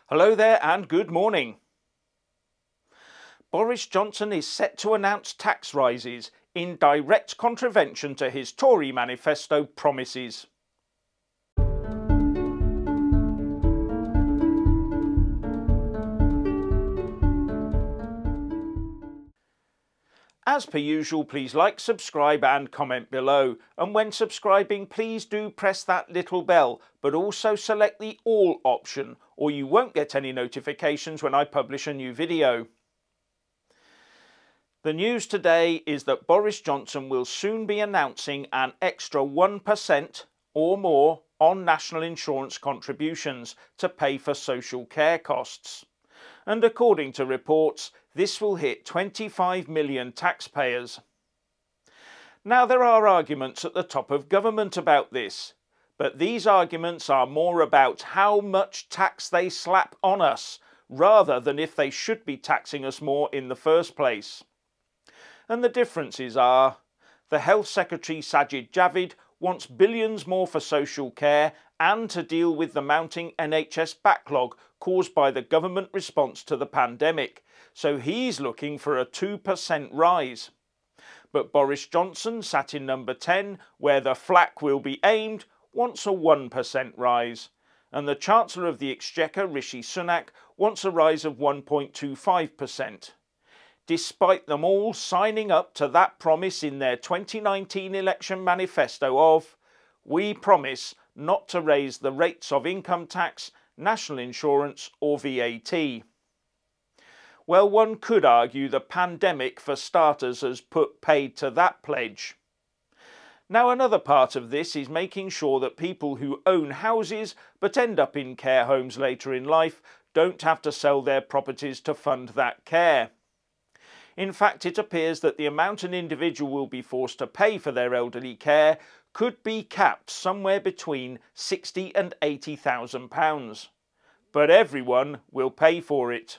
Hello there and good morning. Boris Johnson is set to announce tax rises in direct contravention to his Tory manifesto promises. As per usual, please like, subscribe and comment below. And when subscribing, please do press that little bell, but also select the all option, or you won't get any notifications when I publish a new video. The news today is that Boris Johnson will soon be announcing an extra 1% or more on national insurance contributions to pay for social care costs. And according to reports, this will hit 25 million taxpayers. Now, there are arguments at the top of government about this, but these arguments are more about how much tax they slap on us, rather than if they should be taxing us more in the first place. And the differences are: the Health Secretary Sajid Javid wants billions more for social care and to deal with the mounting NHS backlog caused by the government response to the pandemic, so he's looking for a 2% rise. But Boris Johnson, sat in number 10, where the flak will be aimed, wants a 1% rise. And the Chancellor of the Exchequer, Rishi Sunak, wants a rise of 1.25%. Despite them all signing up to that promise in their 2019 election manifesto of, "We promise not to raise the rates of income tax, national insurance or VAT." Well, one could argue the pandemic, for starters, has put paid to that pledge. Now, another part of this is making sure that people who own houses but end up in care homes later in life don't have to sell their properties to fund that care. In fact, it appears that the amount an individual will be forced to pay for their elderly care could be capped somewhere between £60,000 and £80,000. But everyone will pay for it.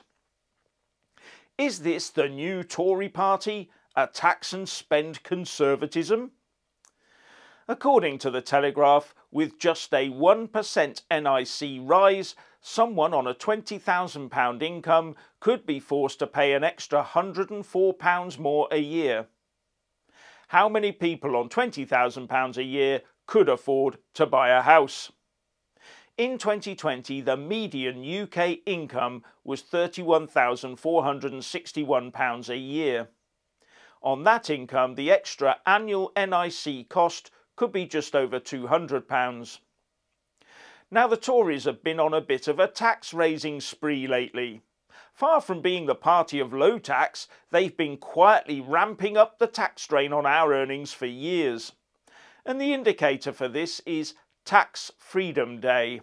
Is this the new Tory party, a tax and spend conservatism? According to the Telegraph, with just a 1% NIC rise, someone on a £20,000 income could be forced to pay an extra £104 more a year. How many people on £20,000 a year could afford to buy a house? In 2020, the median UK income was £31,461 a year. On that income, the extra annual NIC cost could be just over £200. Now, the Tories have been on a bit of a tax-raising spree lately. Far from being the party of low tax, they've been quietly ramping up the tax drain on our earnings for years. And the indicator for this is Tax Freedom Day.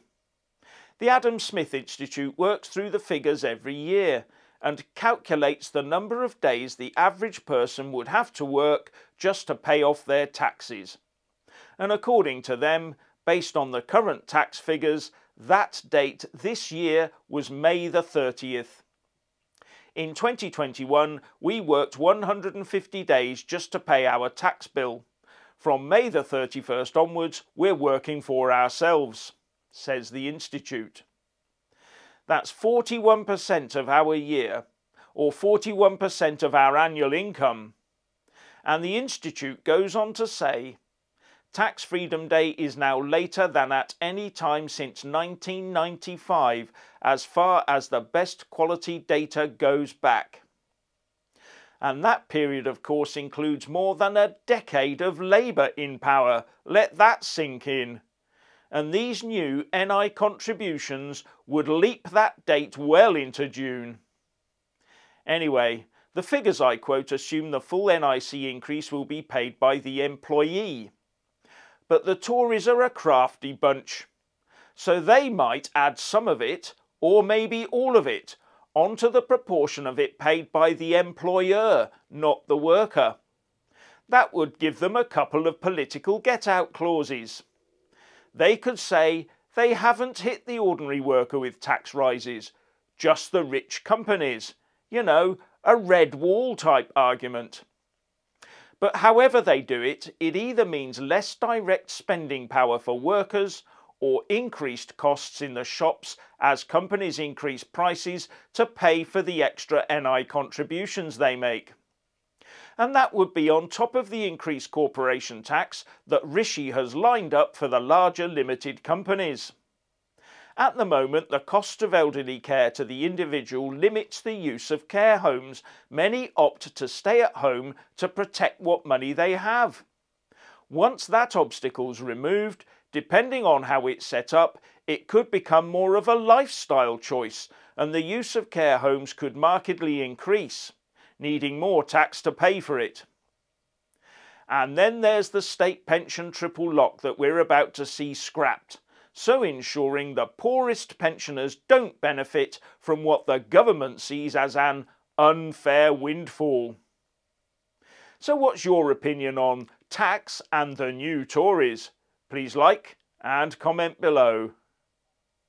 The Adam Smith Institute works through the figures every year and calculates the number of days the average person would have to work just to pay off their taxes. And according to them, based on the current tax figures, that date this year was May the 30th. In 2021, we worked 150 days just to pay our tax bill. From May the 31st onwards, we're working for ourselves, says the Institute. That's 41% of our year, or 41% of our annual income. And the Institute goes on to say, Tax Freedom Day is now later than at any time since 1995, as far as the best quality data goes back. And that period, of course, includes more than a decade of Labour in power. Let that sink in. And these new NI contributions would leap that date well into June. Anyway, the figures I quote assume the full NIC increase will be paid by the employee. But the Tories are a crafty bunch, so they might add some of it, or maybe all of it, onto the proportion of it paid by the employer, not the worker. That would give them a couple of political get-out clauses. They could say they haven't hit the ordinary worker with tax rises, just the rich companies. You know, a red wall type argument. But however they do it, it either means less direct spending power for workers or increased costs in the shops as companies increase prices to pay for the extra NI contributions they make. And that would be on top of the increased corporation tax that Rishi has lined up for the larger limited companies. At the moment, the cost of elderly care to the individual limits the use of care homes. Many opt to stay at home to protect what money they have. Once that obstacle's removed, depending on how it's set up, it could become more of a lifestyle choice, and the use of care homes could markedly increase, needing more tax to pay for it. And then there's the state pension triple lock that we're about to see scrapped, so ensuring the poorest pensioners don't benefit from what the government sees as an unfair windfall. So what's your opinion on tax and the new Tories? Please like and comment below.